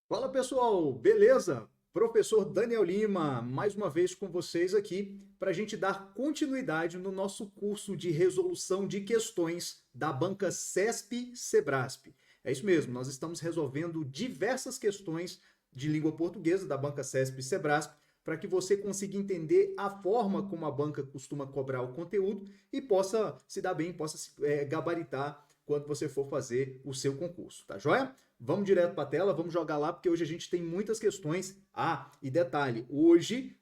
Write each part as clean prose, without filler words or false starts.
Fala pessoal, beleza? Professor Daniel Lima, mais uma vez com vocês aqui para a gente dar continuidade no nosso curso de resolução de questões da banca CESP-Sebrasp. É isso mesmo, nós estamos resolvendo diversas questões de língua portuguesa da banca CESP-Sebrasp para que você consiga entender a forma como a banca costuma cobrar o conteúdo e possa se dar bem, possa se gabaritar quando você for fazer o seu concurso, tá joia? Vamos direto para a tela, vamos jogar lá, porque hoje a gente tem muitas questões. Ah, e detalhe, hoje,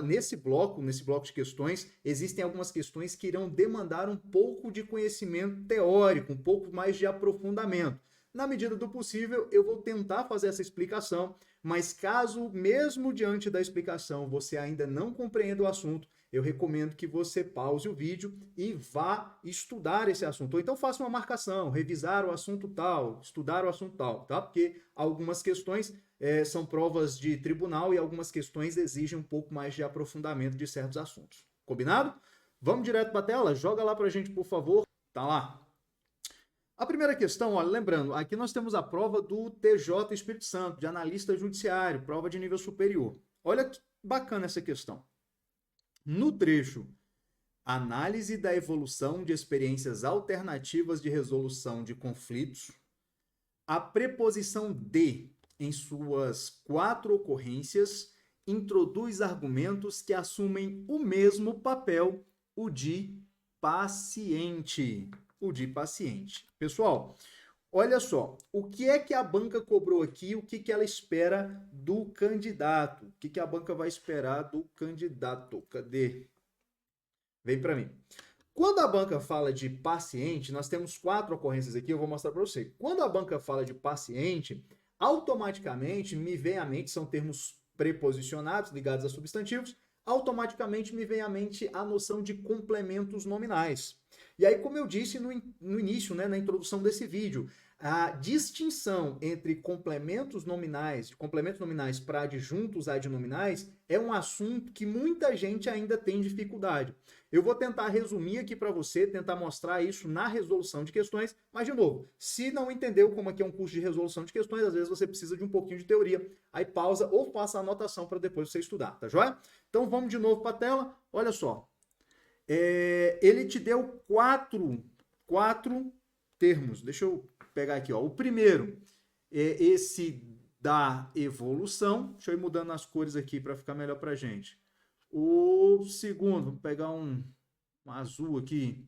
nesse bloco de questões, existem algumas questões que irão demandar um pouco de conhecimento teórico, um pouco mais de aprofundamento. Na medida do possível, eu vou tentar fazer essa explicação, mas caso, mesmo diante da explicação, você ainda não compreenda o assunto, eu recomendo que você pause o vídeo e vá estudar esse assunto. Ou então faça uma marcação, revisar o assunto tal, estudar o assunto tal, tá? Porque algumas questões são provas de tribunal e algumas questões exigem um pouco mais de aprofundamento de certos assuntos. Combinado? Vamos direto para a tela? Joga lá para a gente, por favor. Tá lá. A primeira questão, olha, lembrando, aqui nós temos a prova do TJ Espírito Santo, de analista judiciário, prova de nível superior. Olha que bacana essa questão. No trecho análise da evolução de experiências alternativas de resolução de conflitos, a preposição de, em suas quatro ocorrências, introduz argumentos que assumem o mesmo papel, o de paciente. O de paciente. Pessoal, olha só, o que é que a banca cobrou aqui, o que, que ela espera do candidato? O que, que a banca vai esperar do candidato? Cadê? Vem para mim. Quando a banca fala de paciente, nós temos quatro ocorrências aqui, eu vou mostrar para você. Quando a banca fala de paciente, automaticamente me vem à mente, são termos preposicionados ligados a substantivos, automaticamente me vem à mente a noção de complementos nominais. E aí, como eu disse no início, né, na introdução desse vídeo, a distinção entre complementos nominais para adjuntos adnominais é um assunto que muita gente ainda tem dificuldade. Eu vou tentar resumir aqui para você, tentar mostrar isso na resolução de questões, mas de novo, se não entendeu como aqui é um curso de resolução de questões, às vezes você precisa de um pouquinho de teoria, aí pausa ou faça a anotação para depois você estudar, tá joia? Então vamos de novo para a tela, olha só. Ele te deu quatro termos, deixa eu pegar aqui, ó. O primeiro é esse da evolução, deixa eu ir mudando as cores aqui para ficar melhor para gente. O segundo, vou pegar um azul aqui,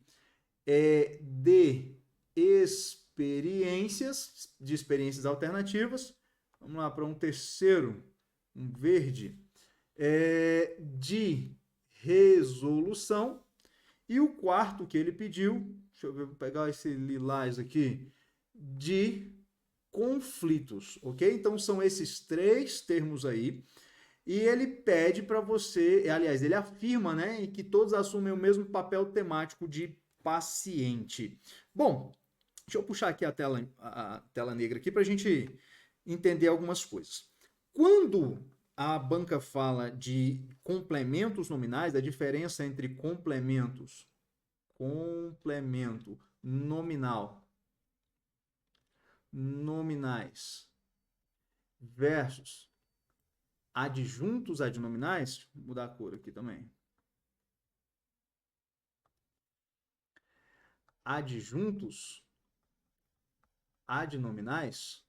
é de experiências alternativas. Vamos lá para um terceiro, um verde, de resolução. E o quarto que ele pediu, deixa eu ver, vou pegar esse lilás aqui, de conflitos, ok? Então são esses três termos aí. E ele pede para você, aliás, ele afirma, né, que todos assumem o mesmo papel temático de paciente. Bom, deixa eu puxar aqui a tela negra aqui para a gente entender algumas coisas. Quando a banca fala de complementos nominais, a diferença entre complemento nominal, nominais versus adjuntos adnominais, vou mudar a cor aqui também. Adjuntos adnominais,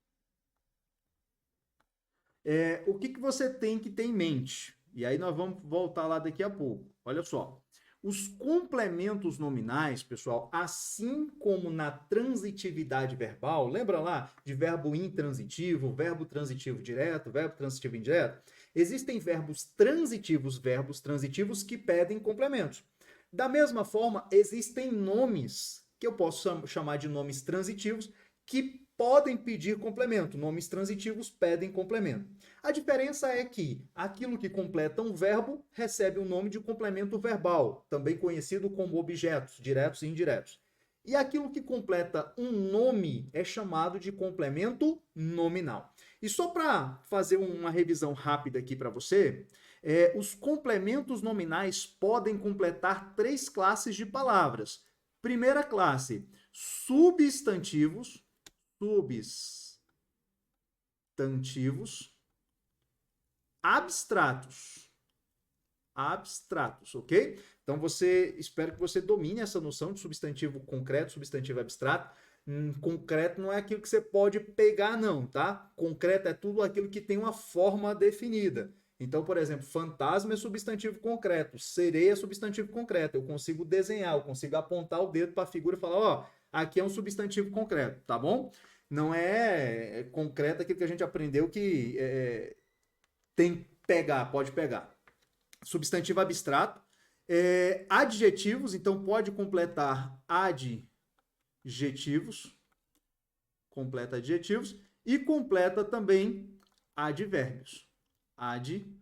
o que, que você tem que ter em mente? E aí nós vamos voltar lá daqui a pouco. Olha só. Os complementos nominais, pessoal, assim como na transitividade verbal, lembra lá de verbo intransitivo, verbo transitivo direto, verbo transitivo indireto? Existem verbos transitivos que pedem complementos. Da mesma forma, existem nomes que eu posso chamar de nomes transitivos que podem pedir complemento. Nomes transitivos pedem complemento. A diferença é que aquilo que completa um verbo recebe o nome de complemento verbal, também conhecido como objetos, diretos e indiretos. E aquilo que completa um nome é chamado de complemento nominal. E só para fazer uma revisão rápida aqui para você, os complementos nominais podem completar três classes de palavras. Primeira classe, substantivos substantivos abstratos. Abstratos, ok? Então, espero que você domine essa noção de substantivo concreto, substantivo abstrato. Concreto não é aquilo que você pode pegar, não, tá? Concreto é tudo aquilo que tem uma forma definida. Então, por exemplo, fantasma é substantivo concreto, sereia é substantivo concreto. Eu consigo desenhar, eu consigo apontar o dedo para a figura e falar, ó, aqui é um substantivo concreto, tá bom? Não é concreto aquilo que a gente aprendeu que tem que pegar, pode pegar. Substantivo abstrato. Adjetivos, então pode completar adjetivos. Completa adjetivos. E completa também advérbios. Advérbios.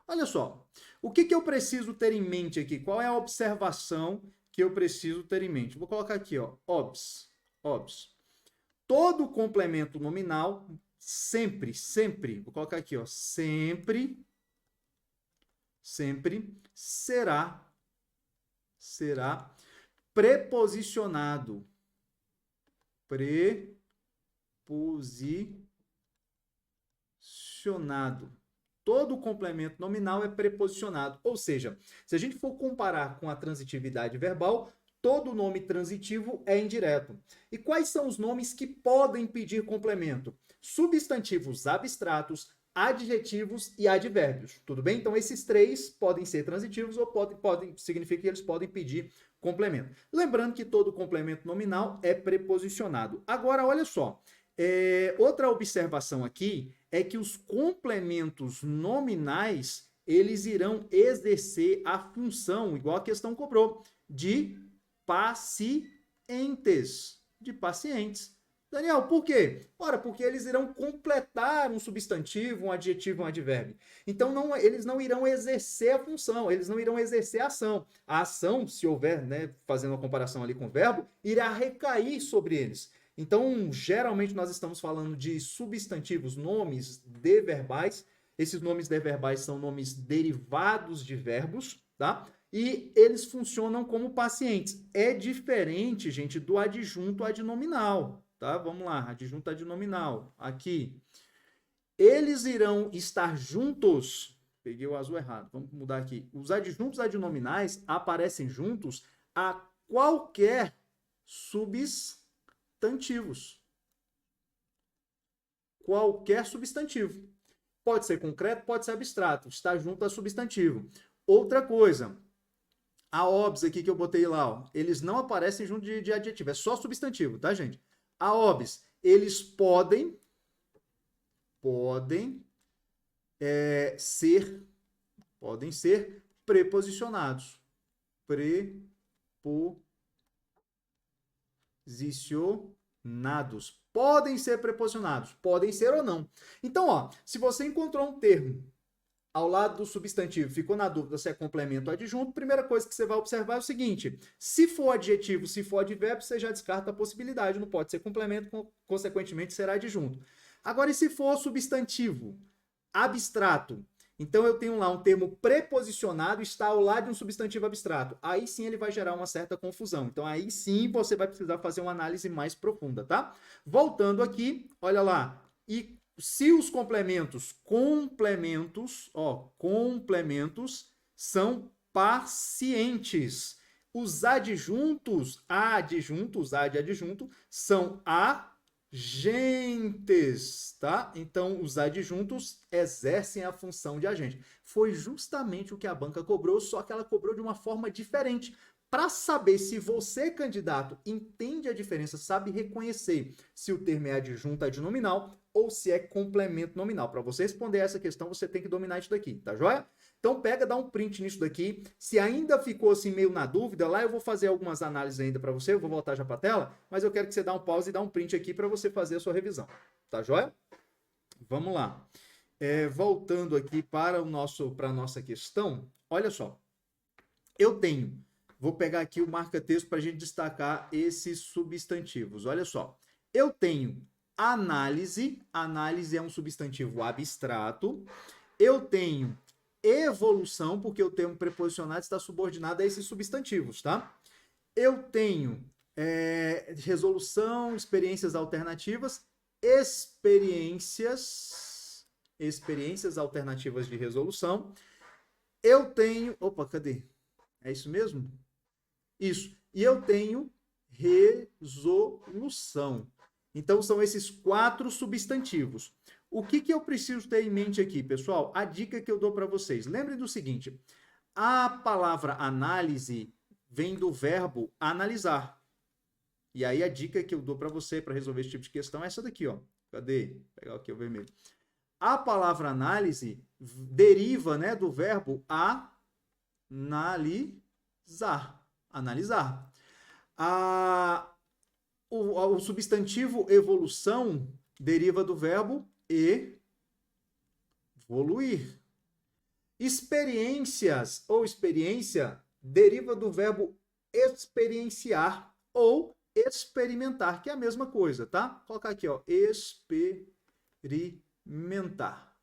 Olha só, o que eu preciso ter em mente aqui? Qual é a observação que eu preciso ter em mente? Vou colocar aqui, ó, obs. Todo complemento nominal, sempre, vou colocar aqui, ó, sempre será preposicionado. Todo complemento nominal é preposicionado. Ou seja, se a gente for comparar com a transitividade verbal, todo nome transitivo é indireto. E quais são os nomes que podem pedir complemento? Substantivos abstratos, adjetivos e advérbios. Tudo bem? Então, esses três podem ser transitivos ou significa que eles podem pedir complemento. Lembrando que todo complemento nominal é preposicionado. Agora, olha só. Outra observação aqui é que os complementos nominais, eles irão exercer a função, igual a questão cobrou, de pacientes. Daniel, por quê? Ora, porque eles irão completar um substantivo, um adjetivo, um advérbio. Então, eles não irão exercer a função, eles não irão exercer a ação. A ação, se houver, né, fazendo uma comparação ali com o verbo, irá recair sobre eles. Então, geralmente, nós estamos falando de substantivos, nomes deverbais. Esses nomes deverbais são nomes derivados de verbos, tá? E eles funcionam como pacientes. É diferente, gente, do adjunto adnominal, tá? Vamos lá, adjunto adnominal, aqui. Eles irão estar juntos, peguei o azul errado, vamos mudar aqui. Os adjuntos adnominais aparecem juntos a qualquer substantivos. Qualquer substantivo. Pode ser concreto, pode ser abstrato, está junto a substantivo. Outra coisa, a obs aqui que eu botei lá, ó, eles não aparecem junto de adjetivo, é só substantivo, tá, gente? A obs, eles podem ser preposicionados. Podem ser preposicionados. Podem ser ou não. Então, ó, se você encontrou um termo ao lado do substantivo, ficou na dúvida se é complemento ou adjunto, a primeira coisa que você vai observar é o seguinte: se for adjetivo, se for advérbio, você já descarta a possibilidade, não pode ser complemento, consequentemente será adjunto. Agora, e se for substantivo abstrato? Então, eu tenho lá um termo preposicionado, está ao lado de um substantivo abstrato. Aí sim ele vai gerar uma certa confusão. Então, aí sim você vai precisar fazer uma análise mais profunda, tá? Voltando aqui, olha lá. E se os complementos são pacientes. Os adjuntos, são agentes, tá? Então, os adjuntos exercem a função de agente. Foi justamente o que a banca cobrou, só que ela cobrou de uma forma diferente. Para saber se você, candidato, entende a diferença, sabe reconhecer se o termo é adjunto adnominal ou se é complemento nominal. Para você responder essa questão, você tem que dominar isso daqui, tá joia? Então pega, dá um print nisso daqui. Se ainda ficou assim meio na dúvida, lá eu vou fazer algumas análises ainda para você, eu vou voltar já para a tela, mas eu quero que você dê um pause e dá um print aqui para você fazer a sua revisão, tá joia? Vamos lá. Voltando aqui para a nossa questão, olha só. Vou pegar aqui o marca-texto para a gente destacar esses substantivos. Olha só. Eu tenho análise. Análise é um substantivo abstrato. Eu tenho evolução, porque o termo preposicionado está subordinado a esses substantivos, tá? Eu tenho resolução, experiências alternativas, experiências alternativas de resolução. Eu tenho, opa, cadê? É isso mesmo? Isso. E eu tenho resolução. Então, são esses 4 substantivos. O que eu preciso ter em mente aqui, pessoal? A dica que eu dou para vocês. Lembre do seguinte, a palavra análise vem do verbo analisar. E aí a dica que eu dou para você para resolver esse tipo de questão é essa daqui, ó. Cadê? Vou pegar aqui o vermelho. A palavra análise deriva, né, do verbo analisar. Analisar. O substantivo evolução deriva do verbo evoluir. Experiências ou experiência deriva do verbo experienciar ou experimentar, que é a mesma coisa, tá? Vou colocar aqui, ó, experimentar.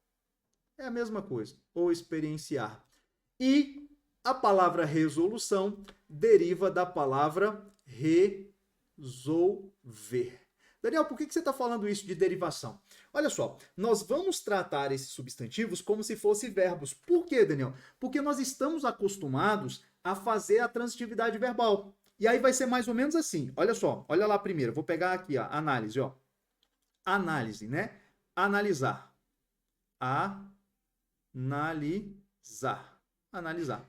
É a mesma coisa, ou experienciar. E a palavra resolução deriva da palavra resolver. Daniel, por que você está falando isso de derivação? Olha só, nós vamos tratar esses substantivos como se fossem verbos. Por quê, Daniel? Porque nós estamos acostumados a fazer a transitividade verbal. E aí vai ser mais ou menos assim. Olha só, olha lá primeiro. Vou pegar aqui, ó, análise, ó. Análise, né? Analisar. Analisar. Analisar.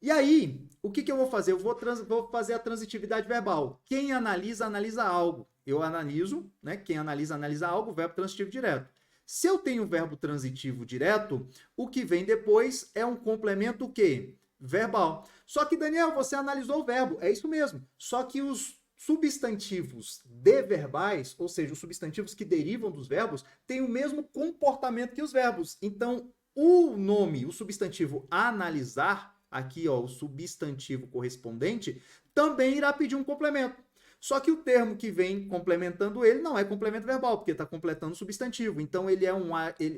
E aí, o que eu vou fazer? Eu vou fazer a transitividade verbal. Quem analisa, analisa algo. Eu analiso, né? Quem analisa, analisa algo, verbo transitivo direto. Se eu tenho verbo transitivo direto, o que vem depois é um complemento o quê? Verbal. Só que, Daniel, você analisou o verbo. É isso mesmo. Só que os substantivos deverbais, ou seja, os substantivos que derivam dos verbos, têm o mesmo comportamento que os verbos. Então, o nome, o substantivo analisar, aqui, ó, o substantivo correspondente, também irá pedir um complemento. Só que o termo que vem complementando ele não é complemento verbal, porque está completando o substantivo. Então, ele é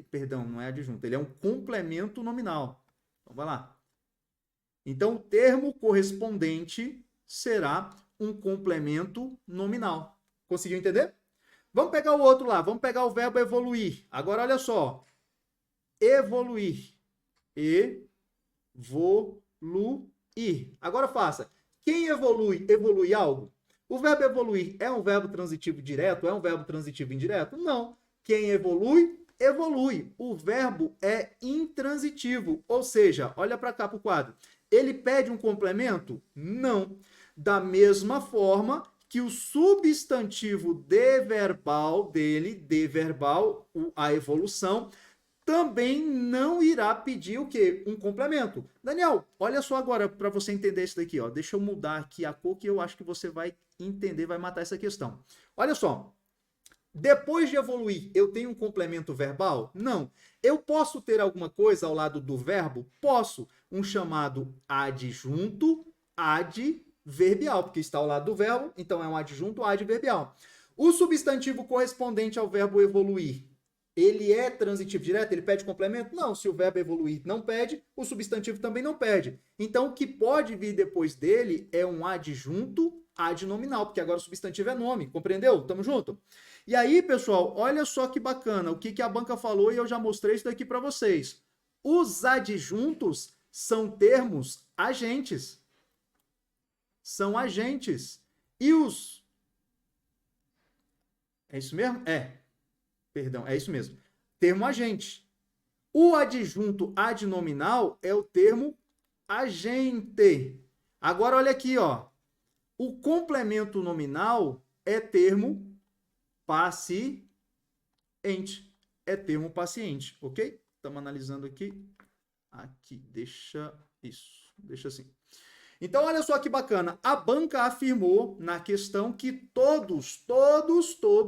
perdão, não é adjunto, ele é um complemento nominal. Então, vai lá. Então, o termo correspondente será um complemento nominal. Conseguiu entender? Vamos pegar o outro lá, vamos pegar o verbo evoluir. Agora, olha só. Evoluir. Evoluir. Agora faça. Quem evolui? Evolui algo? O verbo evoluir é um verbo transitivo direto? É um verbo transitivo indireto? Não. Quem evolui? Evolui. O verbo é intransitivo. Ou seja, olha para cá para o quadro. Ele pede um complemento? Não. Da mesma forma que o substantivo deverbal dele, deverbal, a evolução, também não irá pedir o quê? Um complemento. Daniel, olha só agora para você entender isso daqui, ó. Deixa eu mudar aqui a cor que eu acho que você vai entender, vai matar essa questão. Olha só. Depois de evoluir, eu tenho um complemento verbal? Não. Eu posso ter alguma coisa ao lado do verbo? Posso. Um chamado adjunto adverbial, porque está ao lado do verbo, então é um adjunto adverbial. O substantivo correspondente ao verbo evoluir, ele é transitivo direto? Ele pede complemento? Não. Se o verbo evoluir não pede, o substantivo também não pede. Então, o que pode vir depois dele é um adjunto adnominal, porque agora o substantivo é nome. Compreendeu? Tamo junto? E aí, pessoal, olha só que bacana o que a banca falou e eu já mostrei isso daqui para vocês. Os adjuntos são termos agentes. São agentes. E os... É isso mesmo? Perdão, é isso mesmo. Termo agente. O adjunto adnominal é o termo agente. Agora, olha aqui, ó. O complemento nominal é termo paciente. É termo paciente, ok? Estamos analisando aqui. Aqui, deixa isso. Deixa assim. Então, olha só que bacana. A banca afirmou na questão que todos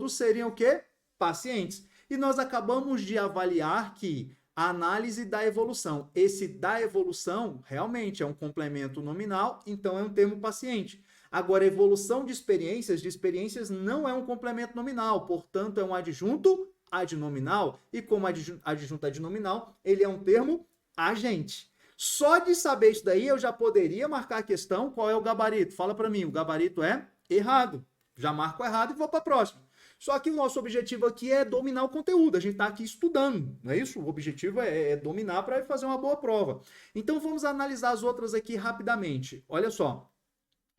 seriam o quê? Pacientes. E nós acabamos de avaliar que a análise da evolução. Esse da evolução realmente é um complemento nominal, então é um termo paciente. Agora, evolução de experiências não é um complemento nominal, portanto, é um adjunto adnominal, e como adjunto adnominal, ele é um termo agente. Só de saber isso daí, eu já poderia marcar a questão. Qual é o gabarito? Fala para mim, o gabarito é Errado. Já marco errado e vou para a próxima. Só que o nosso objetivo aqui é dominar o conteúdo. A gente está aqui estudando, não é isso? O objetivo é dominar para fazer uma boa prova. Então vamos analisar as outras aqui rapidamente. Olha só.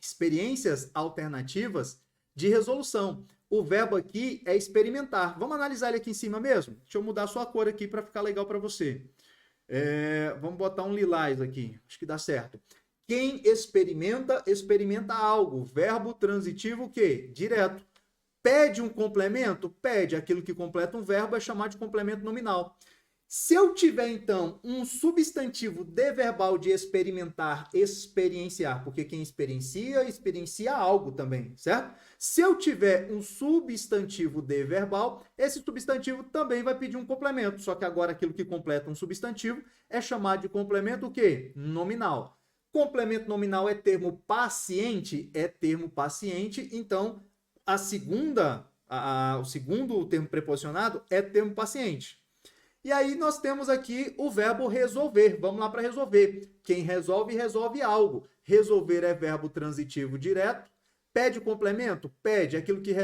Experiências alternativas de resolução. O verbo aqui é experimentar. Vamos analisar ele aqui em cima mesmo? Deixa eu mudar só a cor aqui para ficar legal para você. Vamos botar um lilás aqui. Acho que dá certo. Quem experimenta, experimenta algo. Verbo transitivo o quê? Direto. Pede um complemento? Pede. Aquilo que completa um verbo é chamado de complemento nominal. Se eu tiver, então, um substantivo de verbal de experimentar, experienciar, porque quem experiencia, experiencia algo também, certo? Se eu tiver um substantivo de verbal, esse substantivo também vai pedir um complemento, só que agora aquilo que completa um substantivo é chamado de complemento o quê? Nominal. Complemento nominal é termo paciente? É termo paciente, então o segundo termo preposicionado é termo paciente. E aí nós temos aqui o verbo resolver. Vamos lá para resolver. Quem resolve, resolve algo. Resolver é verbo transitivo direto. Pede complemento? Pede. Aquilo que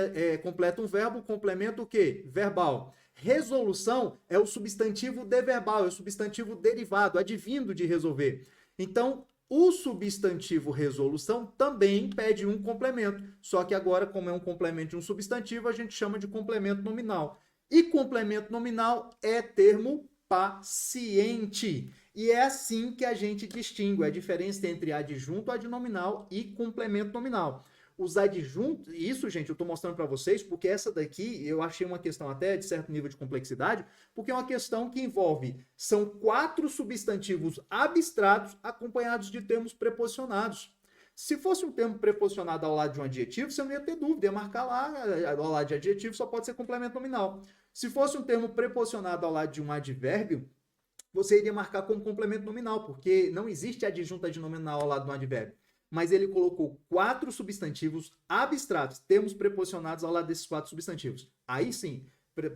completa um verbo, complemento o quê? Verbal. Resolução é o substantivo de verbal, é o substantivo derivado, advindo de resolver. Então, o substantivo resolução também pede um complemento. Só que agora, como é um complemento de um substantivo, a gente chama de complemento nominal. E complemento nominal é termo paciente. E é assim que a gente distingue a diferença entre adjunto, adnominal e complemento nominal. Os adjuntos, isso, gente, eu estou mostrando para vocês, porque essa daqui eu achei uma questão até de certo nível de complexidade, porque é uma questão que são 4 substantivos abstratos acompanhados de termos preposicionados. Se fosse um termo preposicionado ao lado de um adjetivo, você não ia ter dúvida, ia marcar lá, ao lado de adjetivo só pode ser complemento nominal. Se fosse um termo preposicionado ao lado de um advérbio, você iria marcar como complemento nominal, porque não existe adjunto adnominal ao lado de um advérbio. Mas ele colocou 4 substantivos abstratos, termos preposicionados ao lado desses 4 substantivos. Aí sim,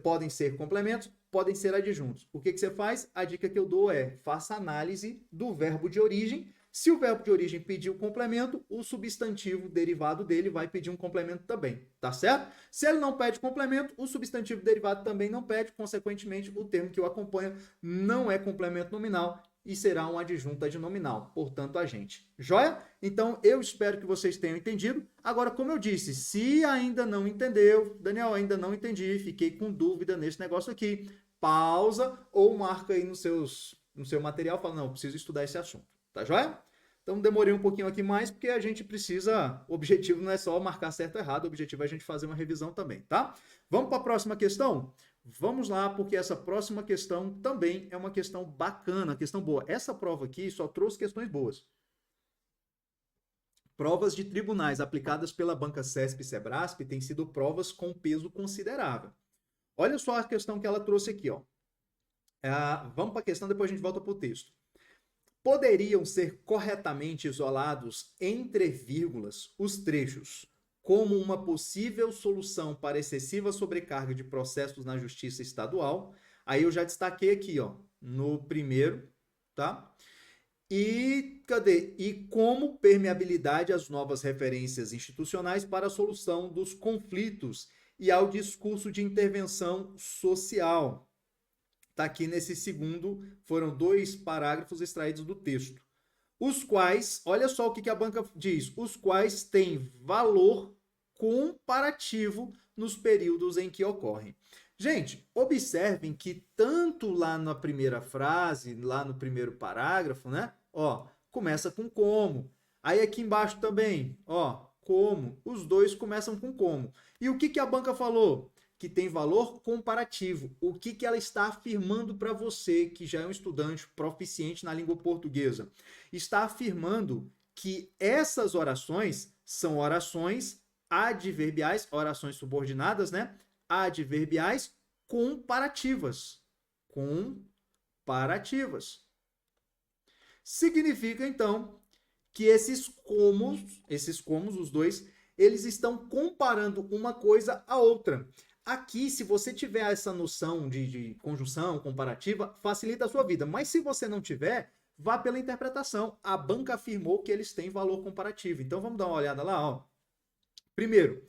podem ser complementos, podem ser adjuntos. O que você faz? A dica que eu dou é, faça análise do verbo de origem. Se o verbo de origem pedir o complemento, o substantivo derivado dele vai pedir um complemento também, tá certo? Se ele não pede complemento, o substantivo derivado também não pede, consequentemente, o termo que o acompanha não é complemento nominal e será um adjunto adnominal, portanto, agente. Joia? Então, eu espero que vocês tenham entendido. Agora, como eu disse, se ainda não entendeu, Daniel, ainda não entendi, fiquei com dúvida nesse negócio aqui, pausa ou marca aí no seu material, fala, não, preciso estudar esse assunto, tá joia? Então, demorei um pouquinho aqui mais, porque a gente precisa... O objetivo não é só marcar certo ou errado, o objetivo é a gente fazer uma revisão também, tá? Vamos para a próxima questão? Vamos lá, porque essa próxima questão também é uma questão bacana, questão boa. Essa prova aqui só trouxe questões boas. Provas de tribunais aplicadas pela banca CESP e Sebrasp têm sido provas com peso considerável. Olha só a questão que ela trouxe aqui, ó. Vamos para a questão, depois a gente volta para o texto. Poderiam ser corretamente isolados entre vírgulas os trechos como uma possível solução para excessiva sobrecarga de processos na justiça estadual. Aí eu já destaquei aqui, ó, no primeiro, tá? E como permeabilidade às novas referências institucionais para a solução dos conflitos e ao discurso de intervenção social. Está aqui nesse segundo, foram 2 parágrafos extraídos do texto. Os quais, olha só o que a banca diz, os quais têm valor comparativo nos períodos em que ocorrem. Gente, observem que tanto lá na primeira frase, lá no primeiro parágrafo, né? Ó, começa com como. Aí aqui embaixo também, ó, como. Os dois começam com como. E o que a banca falou? Que tem valor comparativo. O que ela está afirmando para você, que já é um estudante proficiente na língua portuguesa? Está afirmando que essas orações são orações adverbiais, orações subordinadas, né? Adverbiais comparativas. Comparativas. Significa, então, que esses comos, os dois, eles estão comparando uma coisa à outra. Aqui, se você tiver essa noção de conjunção comparativa, facilita a sua vida. Mas se você não tiver, vá pela interpretação. A banca afirmou que eles têm valor comparativo. Então, vamos dar uma olhada lá, ó. Primeiro,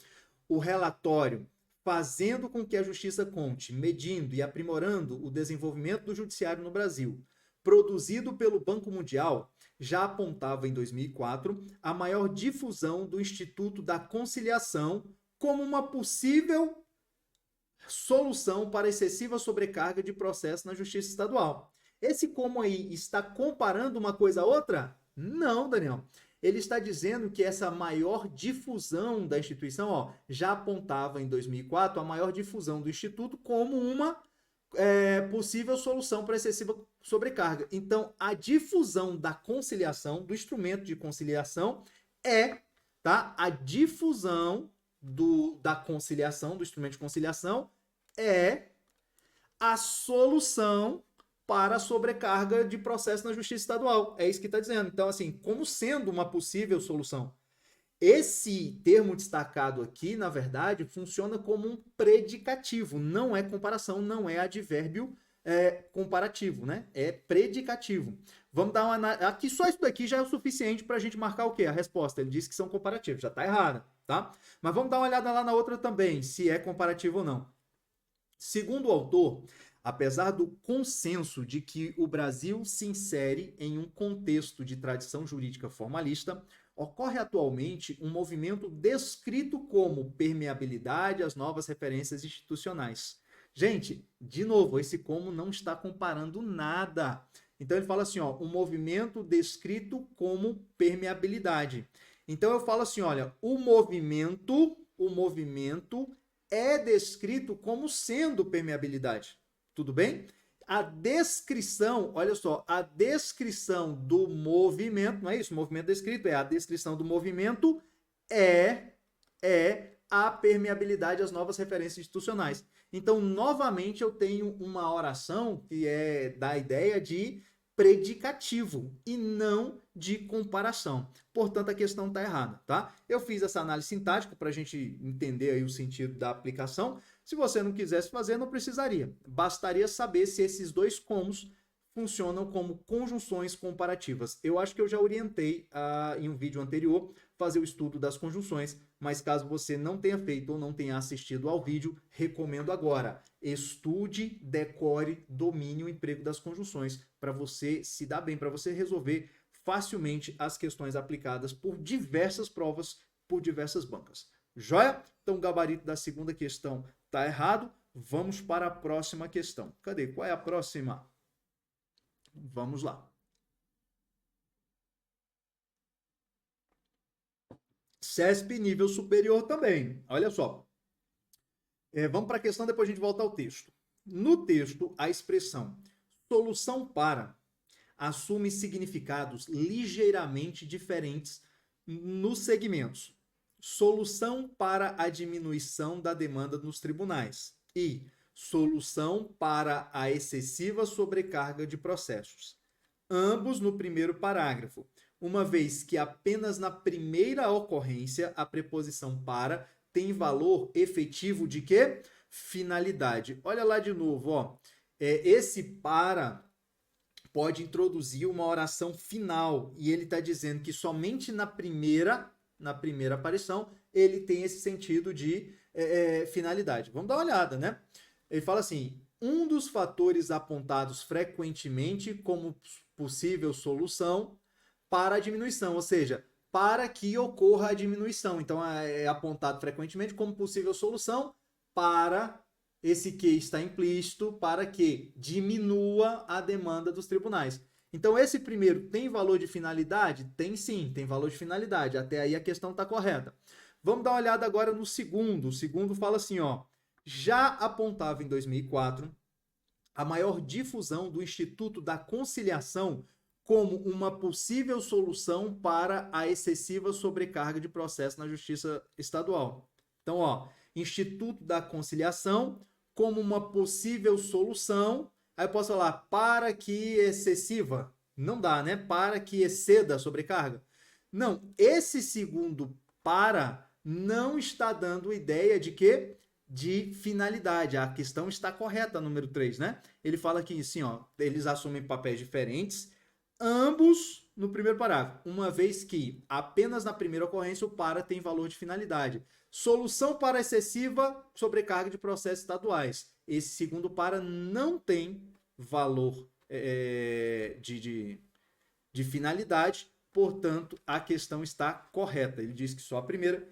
o relatório fazendo com que a Justiça conte, medindo e aprimorando o desenvolvimento do judiciário no Brasil, produzido pelo Banco Mundial, já apontava em 2004 a maior difusão do Instituto da Conciliação como uma possível solução para excessiva sobrecarga de processo na Justiça Estadual. Esse como aí está comparando uma coisa a outra? Não, Daniel. Ele está dizendo que essa maior difusão da instituição, ó, já apontava em 2004 a maior difusão do Instituto como uma possível solução para excessiva sobrecarga. Então, a difusão da conciliação, do instrumento de conciliação, tá? A difusão da conciliação, do instrumento de conciliação, é a solução para a sobrecarga de processo na Justiça Estadual. É isso que está dizendo. Então, assim, como sendo uma possível solução. Esse termo destacado aqui, na verdade, funciona como um predicativo. Não é comparação, não é advérbio comparativo, né? É predicativo. Vamos dar uma... Aqui, só isso daqui já é o suficiente para a gente marcar o quê? A resposta. Ele disse que são comparativos. Já está errada, tá? Mas vamos dar uma olhada lá na outra também, se é comparativo ou não. Segundo o autor, apesar do consenso de que o Brasil se insere em um contexto de tradição jurídica formalista, ocorre atualmente um movimento descrito como permeabilidade às novas referências institucionais. Gente, de novo, esse como não está comparando nada. Então ele fala assim, ó, um movimento descrito como permeabilidade. Então eu falo assim, olha, o movimento é descrito como sendo permeabilidade. Tudo bem? A descrição, olha só, a descrição do movimento, não é isso? O movimento descrito é a descrição do movimento é a permeabilidade às novas referências institucionais. Então, novamente, eu tenho uma oração que dá a ideia de predicativo e não de comparação. Portanto, a questão está errada, tá? Eu fiz essa análise sintática para a gente entender aí o sentido da aplicação. Se você não quisesse fazer, não precisaria. Bastaria saber se esses dois comos funcionam como conjunções comparativas. Eu acho que eu já orientei em um vídeo anterior fazer o estudo das conjunções, mas caso você não tenha feito ou não tenha assistido ao vídeo, recomendo agora. Estude, decore, domine o emprego das conjunções para você se dar bem, para você resolver facilmente as questões aplicadas por diversas provas, por diversas bancas. Joia? Então o gabarito da segunda questão está errado. Vamos para a próxima questão. Cadê? Qual é a próxima? Vamos lá. CESP nível superior também. Olha só. Vamos para a questão, depois a gente volta ao texto. No texto, a expressão solução para assume significados ligeiramente diferentes nos segmentos. Solução para a diminuição da demanda nos tribunais e solução para a excessiva sobrecarga de processos. Ambos no primeiro parágrafo, uma vez que apenas na primeira ocorrência a preposição para tem valor efetivo de quê? Finalidade. Olha lá de novo, ó. Esse para pode introduzir uma oração final e ele está dizendo que somente na primeira aparição ele tem esse sentido de finalidade. Vamos dar uma olhada, né? Ele fala assim, um dos fatores apontados frequentemente como possível solução para a diminuição, ou seja, para que ocorra a diminuição. Então, é apontado frequentemente como possível solução para esse que está implícito, para que diminua a demanda dos tribunais. Então, esse primeiro tem valor de finalidade? Tem sim, tem valor de finalidade. Até aí a questão está correta. Vamos dar uma olhada agora no segundo. O segundo fala assim, ó, já apontava em 2004 a maior difusão do Instituto da Conciliação como uma possível solução para a excessiva sobrecarga de processo na Justiça Estadual. Então, ó, Instituto da Conciliação como uma possível solução. Aí eu posso falar para que excessiva. Não dá, né? Para que exceda a sobrecarga. Não, esse segundo para não está dando ideia de quê? De finalidade. A questão está correta, número 3, né? Ele fala aqui assim, ó, eles assumem papéis diferentes, ambos no primeiro parágrafo, uma vez que apenas na primeira ocorrência o para tem valor de finalidade. Solução para excessiva sobrecarga de processos estaduais. Esse segundo para não tem valor de finalidade, portanto, a questão está correta. Ele diz que só a primeira,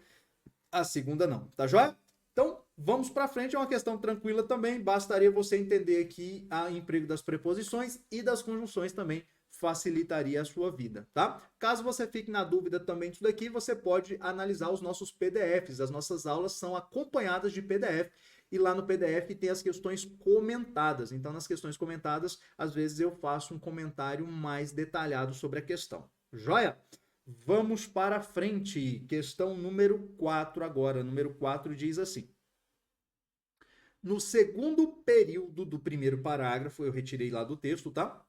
a segunda não. Tá joia? Então, vamos para frente. É uma questão tranquila também. Bastaria você entender aqui o emprego das preposições e das conjunções também. Facilitaria a sua vida, tá? Caso você fique na dúvida também disso daqui, você pode analisar os nossos PDFs. As nossas aulas são acompanhadas de PDF e lá no PDF tem as questões comentadas. Então, nas questões comentadas, às vezes eu faço um comentário mais detalhado sobre a questão. Joia? Vamos para frente. Questão número 4 agora. Número 4 diz assim. No segundo período do primeiro parágrafo, eu retirei lá do texto, tá?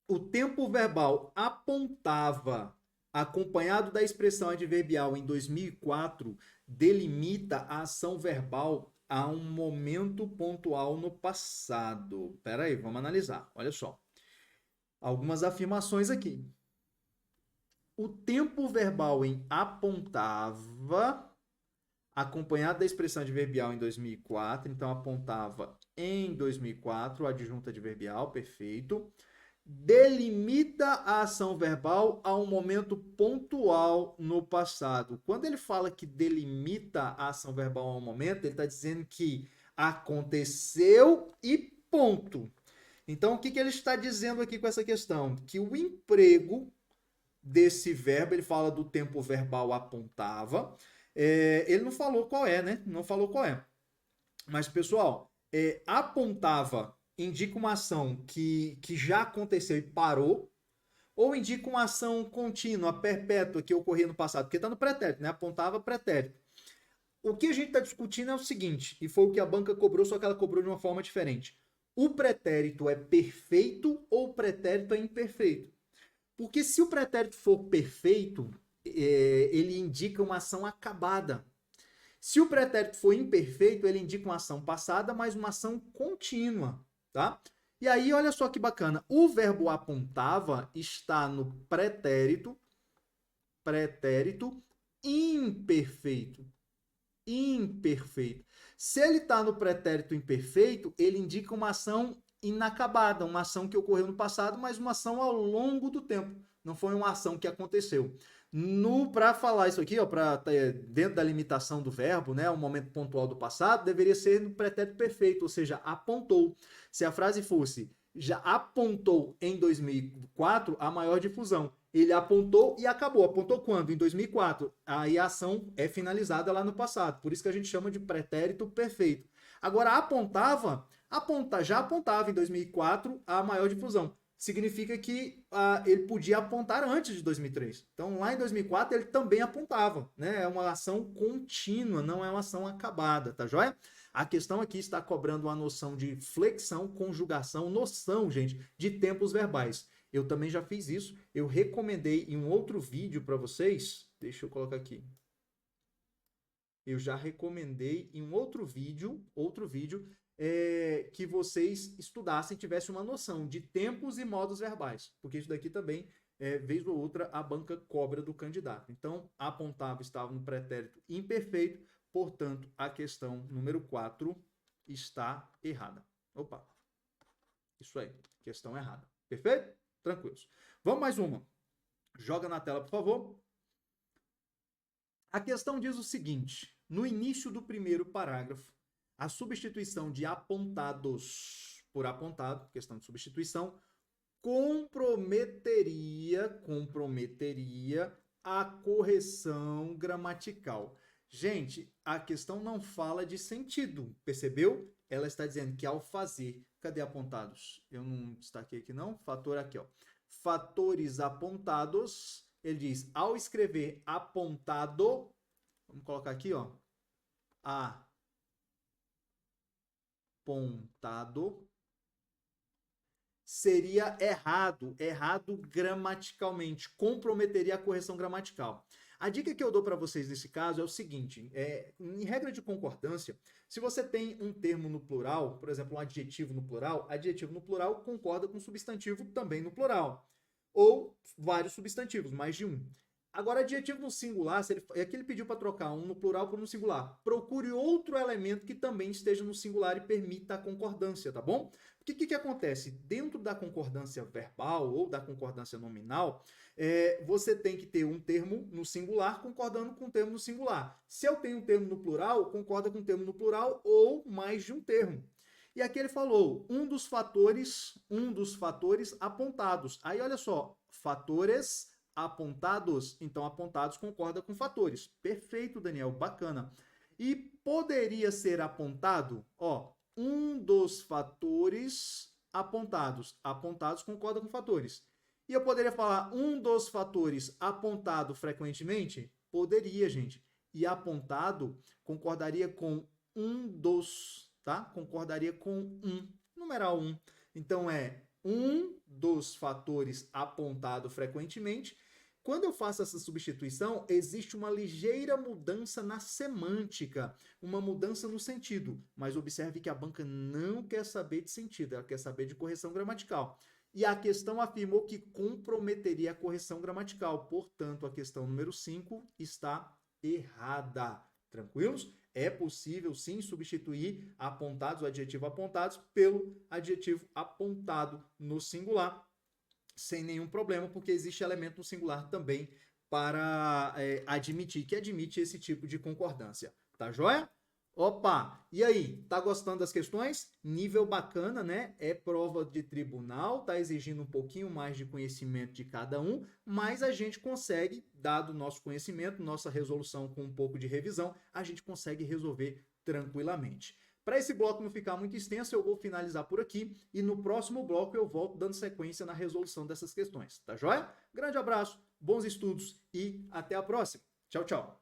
O tempo verbal apontava, acompanhado da expressão adverbial em 2004, delimita a ação verbal a um momento pontual no passado. Espera aí, vamos analisar. Olha só. Algumas afirmações aqui. O tempo verbal em apontava, acompanhado da expressão adverbial em 2004, então apontava em 2004, adjunto adverbial, perfeito. Delimita a ação verbal a um momento pontual no passado. Quando ele fala que delimita a ação verbal a um momento, ele está dizendo que aconteceu e ponto. Então, o que ele está dizendo aqui com essa questão? Que o emprego desse verbo, ele fala do tempo verbal apontava, ele não falou qual é, né? Não falou qual é. Mas, pessoal, apontava indica uma ação que já aconteceu e parou, ou indica uma ação contínua, perpétua, que ocorria no passado, porque está no pretérito, né? Apontava pretérito. O que a gente está discutindo é o seguinte, e foi o que a banca cobrou, só que ela cobrou de uma forma diferente. O pretérito é perfeito ou o pretérito é imperfeito? Porque se o pretérito for perfeito, ele indica uma ação acabada. Se o pretérito for imperfeito, ele indica uma ação passada, mas uma ação contínua. Tá? E aí, olha só que bacana. O verbo apontava está no pretérito imperfeito. Imperfeito. Se ele está no pretérito imperfeito, ele indica uma ação inacabada, uma ação que ocorreu no passado, mas uma ação ao longo do tempo. Não foi uma ação que aconteceu. Para falar isso aqui, dentro da limitação do verbo, né, o momento pontual do passado, deveria ser no pretérito perfeito, ou seja, apontou. Se a frase fosse já apontou em 2004, a maior difusão. Ele apontou e acabou. Apontou quando? Em 2004. Aí a ação é finalizada lá no passado. Por isso que a gente chama de pretérito perfeito. Agora, já apontava em 2004 a maior difusão. Significa que ele podia apontar antes de 2003. Então, lá em 2004, ele também apontava. Né? É uma ação contínua, não é uma ação acabada, tá joia? A questão aqui está cobrando uma noção de flexão, conjugação, noção, gente, de tempos verbais. Eu também já fiz isso. Eu recomendei em um outro vídeo para vocês. Deixa eu colocar aqui. Eu já recomendei em um outro vídeo que vocês estudassem, tivessem uma noção de tempos e modos verbais, porque isso daqui também, vez ou outra, a banca cobra do candidato. Então, apontava estava no pretérito imperfeito, portanto, a questão número 4 está errada. Opa, isso aí, questão errada. Perfeito? Tranquilos. Vamos mais uma. Joga na tela, por favor. A questão diz o seguinte, no início do primeiro parágrafo, a substituição de apontados por apontado, questão de substituição, comprometeria a correção gramatical. Gente, a questão não fala de sentido, percebeu? Ela está dizendo que ao fazer, cadê apontados? Eu não destaquei aqui não, fator aqui, ó. Fatores apontados, ele diz, ao escrever apontado, vamos colocar aqui, ó, apontado, seria errado gramaticalmente, comprometeria a correção gramatical. A dica que eu dou para vocês nesse caso é o seguinte, em regra de concordância, se você tem um termo no plural, por exemplo, um adjetivo no plural concorda com substantivo também no plural. ou vários substantivos, mais de um. Agora, adjetivo no singular, aqui ele pediu para trocar um no plural por um singular. Procure outro elemento que também esteja no singular e permita a concordância, tá bom? Porque o que acontece? Dentro da concordância verbal ou da concordância nominal, você tem que ter um termo no singular concordando com um termo no singular. Se eu tenho um termo no plural, concorda com um termo no plural ou mais de um termo. E aqui ele falou um dos fatores apontados. Aí, olha só, fatores apontados, então apontados concorda com fatores. Perfeito, Daniel, bacana. E poderia ser apontado, ó, um dos fatores apontados. Apontados concorda com fatores. E eu poderia falar um dos fatores apontado frequentemente? Poderia, gente. E apontado concordaria com um dos, tá? Concordaria com um, numeral 1. Então é um dos fatores apontado frequentemente. Quando eu faço essa substituição, existe uma ligeira mudança na semântica, uma mudança no sentido. Mas observe que a banca não quer saber de sentido, ela quer saber de correção gramatical. E a questão afirmou que comprometeria a correção gramatical. Portanto, a questão número 5 está errada. Tranquilos? É possível, sim, substituir apontados, o adjetivo apontados, pelo adjetivo apontado no singular, sem nenhum problema, porque existe elemento no singular também para admitir, que admite esse tipo de concordância. Tá joia? Opa! E aí, tá gostando das questões? Nível bacana, né? É prova de tribunal, tá exigindo um pouquinho mais de conhecimento de cada um, mas a gente consegue, dado o nosso conhecimento, nossa resolução com um pouco de revisão, a gente consegue resolver tranquilamente. Para esse bloco não ficar muito extenso, eu vou finalizar por aqui e no próximo bloco eu volto dando sequência na resolução dessas questões. Tá joia? Grande abraço, bons estudos e até a próxima. Tchau, tchau.